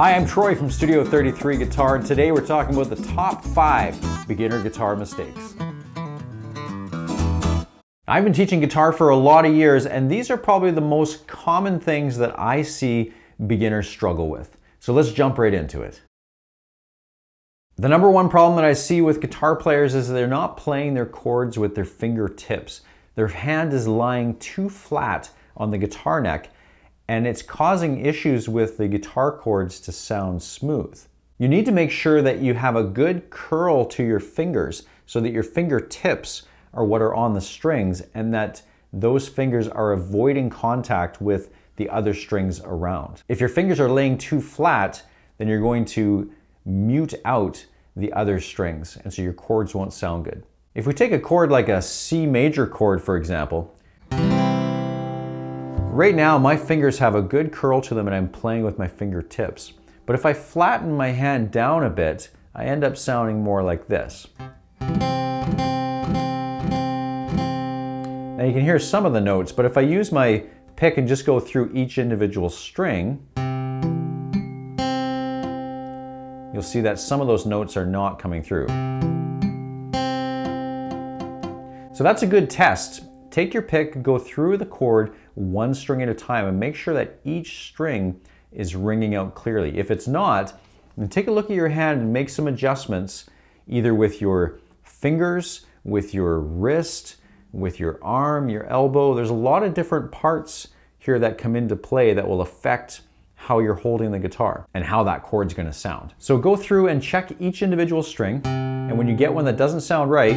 Hi, I'm Troy from Studio 33 Guitar, and today we're talking about the top 5 beginner guitar mistakes. I've been teaching guitar for a lot of years, and these are probably the most common things that I see beginners struggle with. So let's jump right into it. The number one problem that I see with guitar players is they're not playing their chords with their fingertips. Their hand is lying too flat on the guitar neck, and it's causing issues with the guitar chords to sound smooth. You need to make sure that you have a good curl to your fingers so that your fingertips are what are on the strings and that those fingers are avoiding contact with the other strings around. If your fingers are laying too flat, then you're going to mute out the other strings, and so your chords won't sound good. If we take a chord like a C major chord, for example, right now my fingers have a good curl to them and I'm playing with my fingertips. But if I flatten my hand down a bit, I end up sounding more like this. Now you can hear some of the notes, but if I use my pick and just go through each individual string, you'll see that some of those notes are not coming through. So that's a good test. Take your pick, go through the chord one string at a time and make sure that each string is ringing out clearly. If it's not, then take a look at your hand and make some adjustments, either with your fingers, with your wrist, with your arm, your elbow. There's a lot of different parts here that come into play that will affect how you're holding the guitar and how that chord's going to sound. So go through and check each individual string, and when you get one that doesn't sound right,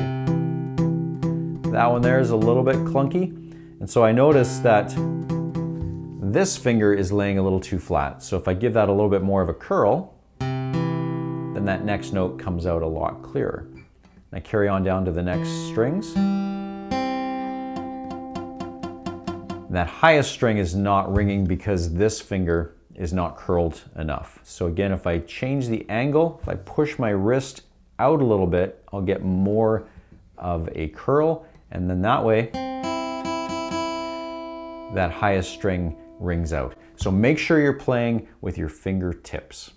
that one there is a little bit clunky, and so I notice that this finger is laying a little too flat. So if I give that a little bit more of a curl, then that next note comes out a lot clearer. I carry on down to the next strings. That highest string is not ringing because this finger is not curled enough. So again, if I change the angle, if I push my wrist out a little bit, I'll get more of a curl, and then that way, that highest string rings out. So make sure you're playing with your fingertips.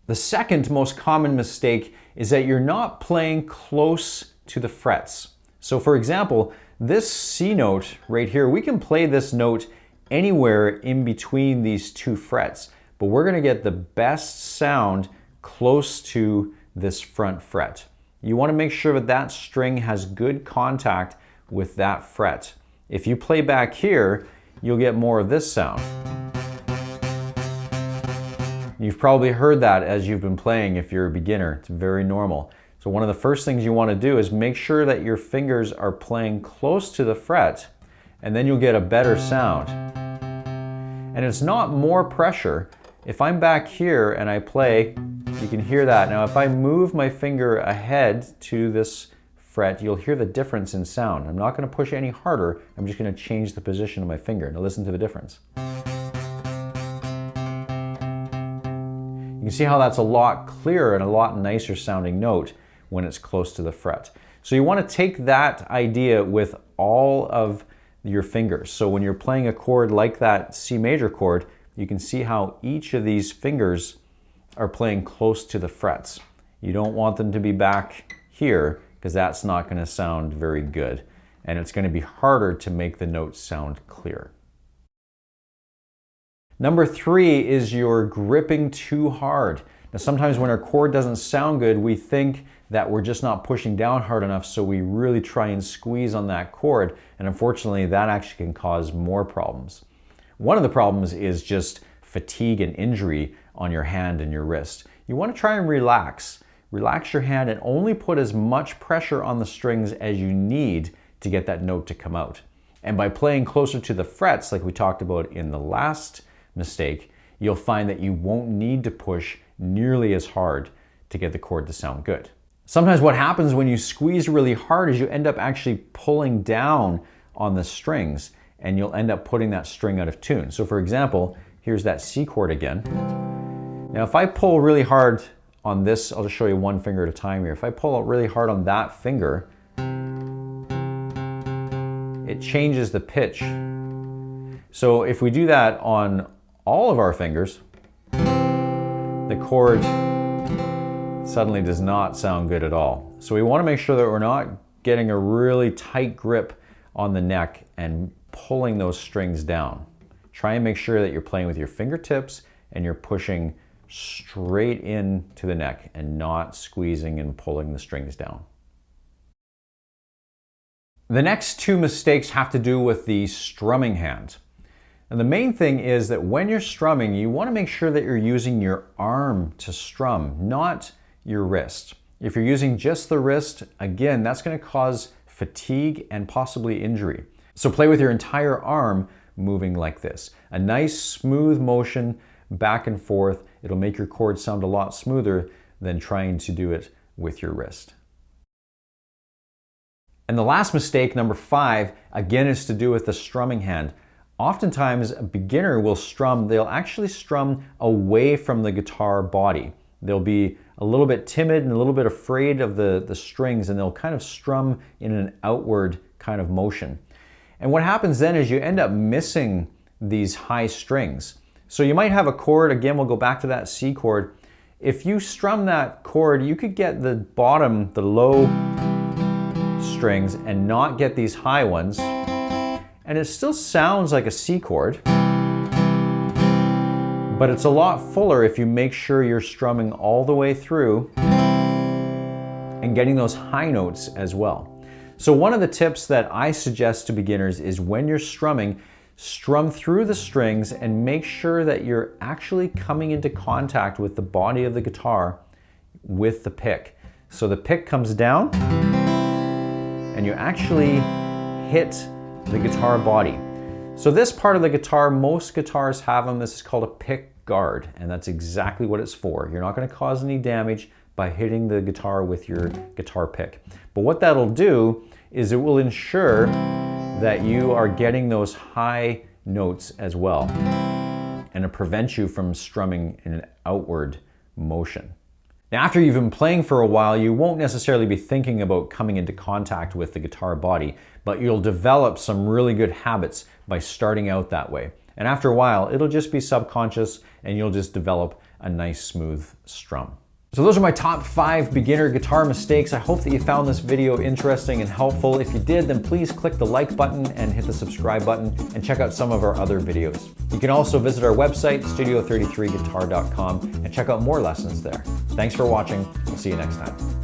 The second most common mistake is that you're not playing close to the frets. So for example, this C note right here, we can play this note anywhere in between these two frets, but we're going to get the best sound close to this front fret. You want to make sure that that string has good contact with that fret. If you play back here, you'll get more of this sound. You've probably heard that as you've been playing if you're a beginner. It's very normal. So one of the first things you want to do is make sure that your fingers are playing close to the fret, and then you'll get a better sound. And it's not more pressure. If I'm back here and I play, you can hear that. Now if I move my finger ahead to this fret, you'll hear the difference in sound. I'm not going to push any harder, I'm just going to change the position of my finger. Now listen to the difference. You can see how that's a lot clearer and a lot nicer sounding note when it's close to the fret. So you want to take that idea with all of your fingers. So when you're playing a chord like that C major chord, you can see how each of these fingers are playing close to the frets. You don't want them to be back here because that's not going to sound very good, and it's going to be harder to make the notes sound clear. Number 3 is you're gripping too hard. Now sometimes when our chord doesn't sound good, we think that we're just not pushing down hard enough, so we really try and squeeze on that chord, and unfortunately that actually can cause more problems. One of the problems is just fatigue and injury on your hand and your wrist. You want to try and relax. Relax your hand and only put as much pressure on the strings as you need to get that note to come out. And by playing closer to the frets, like we talked about in the last mistake, you'll find that you won't need to push nearly as hard to get the chord to sound good. Sometimes what happens when you squeeze really hard is you end up actually pulling down on the strings, and you'll end up putting that string out of tune. So for example, here's that C chord again. Now if I pull really hard on this, I'll just show you one finger at a time here. If I pull out really hard on that finger, it changes the pitch. So if we do that on all of our fingers, the chord suddenly does not sound good at all. So we want to make sure that we're not getting a really tight grip on the neck and pulling those strings down. Try and make sure that you're playing with your fingertips and you're pushing straight into the neck and not squeezing and pulling the strings down. The next two mistakes have to do with the strumming hand. And the main thing is that when you're strumming, you want to make sure that you're using your arm to strum, not your wrist. If you're using just the wrist, again, that's going to cause fatigue and possibly injury. So play with your entire arm moving like this. A nice smooth motion back and forth. It'll make your chord sound a lot smoother than trying to do it with your wrist. And the last mistake, number 5, again, is to do with the strumming hand. Oftentimes, a beginner will strum, they'll actually strum away from the guitar body. They'll be a little bit timid and a little bit afraid of the strings, and they'll kind of strum in an outward kind of motion. And what happens then is you end up missing these high strings. So you might have a chord, again, we'll go back to that C chord. If you strum that chord, you could get the bottom, the low strings, and not get these high ones. And it still sounds like a C chord, but it's a lot fuller if you make sure you're strumming all the way through and getting those high notes as well. So one of the tips that I suggest to beginners is when you're strumming, strum through the strings and make sure that you're actually coming into contact with the body of the guitar with the pick. So the pick comes down and you actually hit the guitar body. So this part of the guitar, most guitars have them. This is called a pick guard, and that's exactly what it's for. You're not going to cause any damage by hitting the guitar with your guitar pick. But what that'll do is it will ensure that you are getting those high notes as well, and it prevents you from strumming in an outward motion. Now, after you've been playing for a while, you won't necessarily be thinking about coming into contact with the guitar body, but you'll develop some really good habits by starting out that way. And after a while, it'll just be subconscious and you'll just develop a nice smooth strum. So those are my top 5 beginner guitar mistakes. I hope that you found this video interesting and helpful. If you did, then please click the like button and hit the subscribe button and check out some of our other videos. You can also visit our website, studio33guitar.com, and check out more lessons there. Thanks for watching. We'll see you next time.